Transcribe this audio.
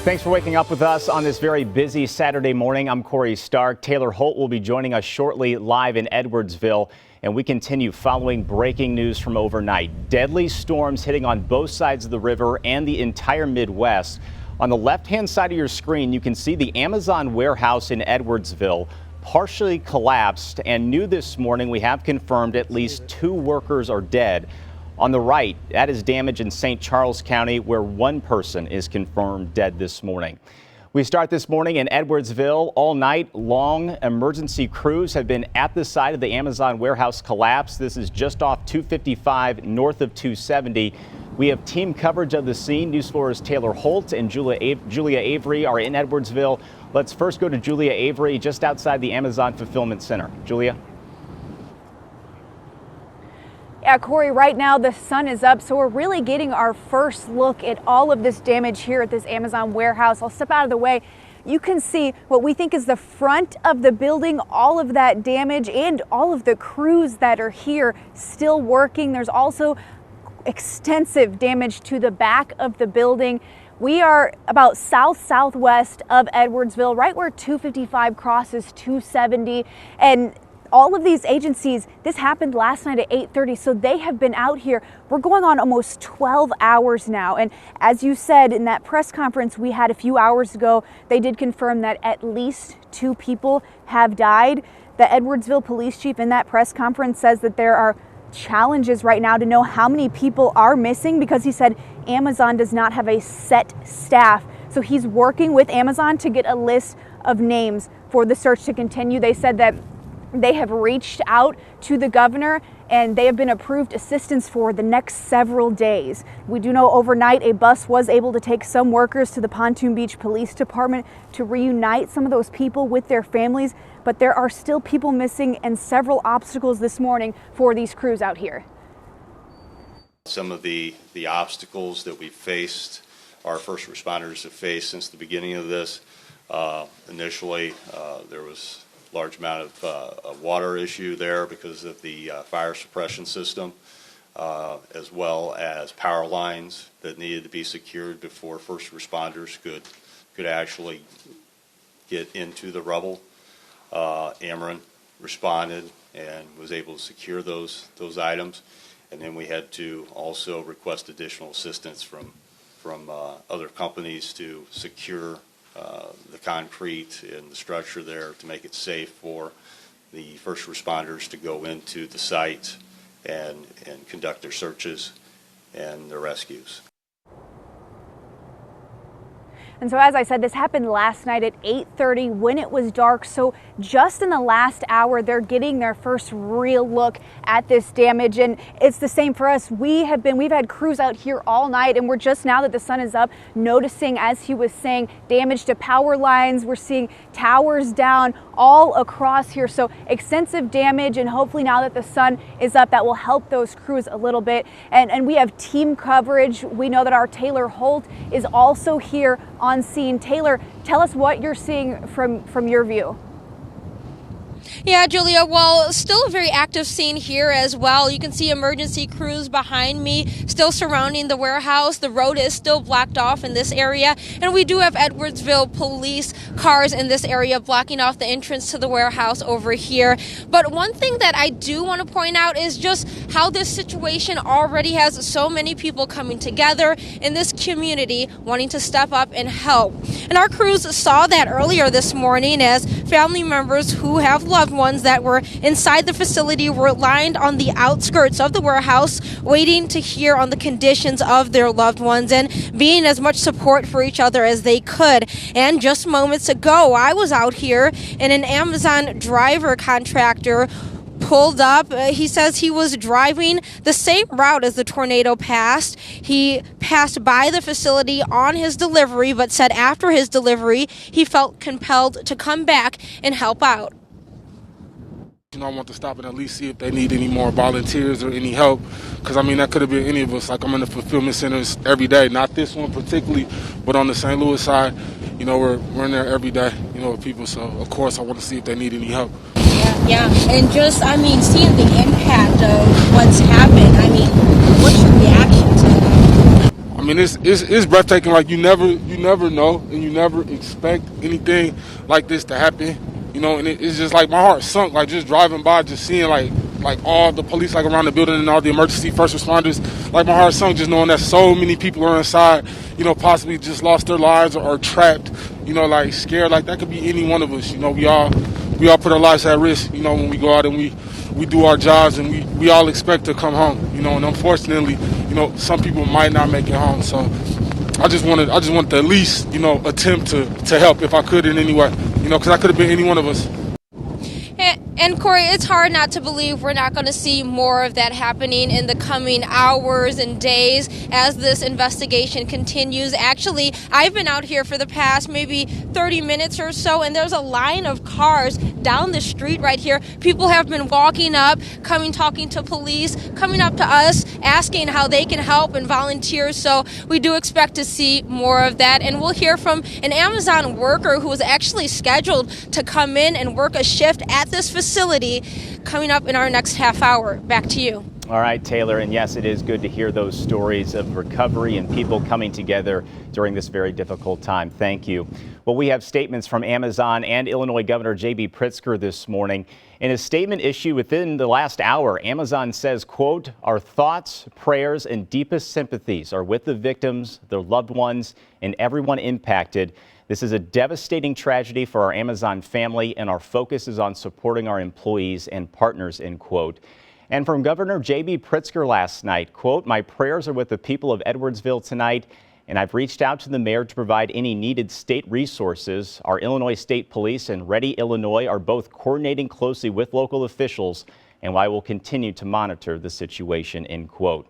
Thanks for waking up with us on this very busy Saturday morning. I'm Corey Stark. Taylor Holt will be joining us shortly live in Edwardsville, and we continue following breaking news from overnight. Deadly storms hitting on both sides of the river and the entire Midwest. On the left-hand side of your screen, you can see the Amazon warehouse in Edwardsville partially collapsed, and new this morning we have confirmed at least 2 workers are dead. On the right, that is damage in St. Charles County, where 1 person is confirmed dead this morning. We start this morning in Edwardsville. All night long, emergency crews have been at the site of the Amazon warehouse collapse. This is just off 255 north of 270. We have team coverage of the scene. News 4's Taylor Holt and Julia Avery are in Edwardsville. Let's first go to Julia Avery just outside the Amazon Fulfillment Center. Julia. Yeah, Corey, right now the sun is up, so we're really getting our first look at all of this damage here at this Amazon warehouse. I'll step out of the way. You can see what we think is the front of the building, all of that damage and all of the crews that are here still working. There's also extensive damage to the back of the building. We are about southwest of Edwardsville, right where 255 crosses 270, and all of these agencies, this happened last night at 8:30, so they have been out here. We're going on almost 12 hours now. And as you said in that press conference we had a few hours ago, they did confirm that at least 2 people have died. The Edwardsville police chief in that press conference says that there are challenges right now to know how many people are missing, because he said Amazon does not have a set staff. So he's working with Amazon to get a list of names for the search to continue. They said that they have reached out to the governor and they have been approved assistance for the next several days. We do know overnight a bus was able to take some workers to the Pontoon Beach Police Department to reunite some of those people with their families, but there are still people missing and several obstacles this morning for these crews out here. Some of the obstacles that we faced, our first responders have faced since the beginning of this. Initially, there was large amount of a water issue there because of the fire suppression system, as well as power lines that needed to be secured before first responders could actually get into the rubble. Ameren responded and was able to secure those items, and then we had to also request additional assistance from other companies to secure the concrete and the structure there to make it safe for the first responders to go into the site and conduct their searches and their rescues. And so as I said, this happened last night at 8:30 when it was dark. So just in the last hour, they're getting their first real look at this damage. And it's the same for us. We've had crews out here all night, and we're just now that the sun is up noticing, as he was saying, damage to power lines. We're seeing towers down all across here. So extensive damage, and hopefully now that the sun is up, that will help those crews a little bit. And we have team coverage. We know that our Taylor Holt is also here on scene. Taylor, tell us what you're seeing from your view. Yeah, Julia, well, still a very active scene here as well. You can see emergency crews behind me still surrounding the warehouse. The road is still blocked off in this area, and we do have Edwardsville police cars in this area blocking off the entrance to the warehouse over here. But one thing that I do want to point out is just how this situation already has so many people coming together in this community wanting to step up and help. And our crews saw that earlier this morning as family members who have loved ones that were inside the facility were lined on the outskirts of the warehouse waiting to hear on the conditions of their loved ones and being as much support for each other as they could. And just moments ago, I was out here and an Amazon driver contractor pulled up. He says he was driving the same route as the tornado passed. He passed by the facility on his delivery, but said after his delivery, he felt compelled to come back and help out. I want to stop and at least see if they need any more volunteers or any help, because I mean that could have been any of us. Like, I'm in the fulfillment centers every day, not this one particularly, but on the St. Louis side, we're in there every day, with people. So of course I want to see if they need any help. Yeah, and just seeing the impact of what's happened. What's your reaction to that? mean, it's breathtaking. Like you never know, and you never expect anything like this to happen. You know, and it's just like my heart sunk. Like just driving by, just seeing like all the police like around the building and all the emergency first responders. Like my heart sunk just knowing that so many people are inside. You know, possibly just lost their lives or trapped. You know, like scared. Like that could be any one of us. You know, we all put our lives at risk. You know, when we go out and we do our jobs and we all expect to come home. You know, and unfortunately, you know, some people might not make it home. So I just wanted to at least, you know, attempt to help if I could in any way. You know, because I could have been any one of us. And Corey, it's hard not to believe we're not going to see more of that happening in the coming hours and days as this investigation continues. Actually, I've been out here for the past maybe 30 minutes or so, and there's a line of cars down the street right here. People have been walking up, talking to police, coming up to us, asking how they can help and volunteer. So we do expect to see more of that. And we'll hear from an Amazon worker who was actually scheduled to come in and work a shift at this facility coming up in our next half hour. Back to you. All right, Taylor, and yes, it is good to hear those stories of recovery and people coming together during this very difficult time. Thank you. Well, we have statements from Amazon and Illinois Governor J.B. Pritzker this morning. In a statement issued within the last hour, Amazon says, quote, "Our thoughts, prayers, and deepest sympathies are with the victims, their loved ones, and everyone impacted. This is a devastating tragedy for our Amazon family, and our focus is on supporting our employees and partners," end quote. And from Governor J.B. Pritzker last night, quote, "My prayers are with the people of Edwardsville tonight, and I've reached out to the mayor to provide any needed state resources. Our Illinois State Police and Ready Illinois are both coordinating closely with local officials, and I will continue to monitor the situation," end quote.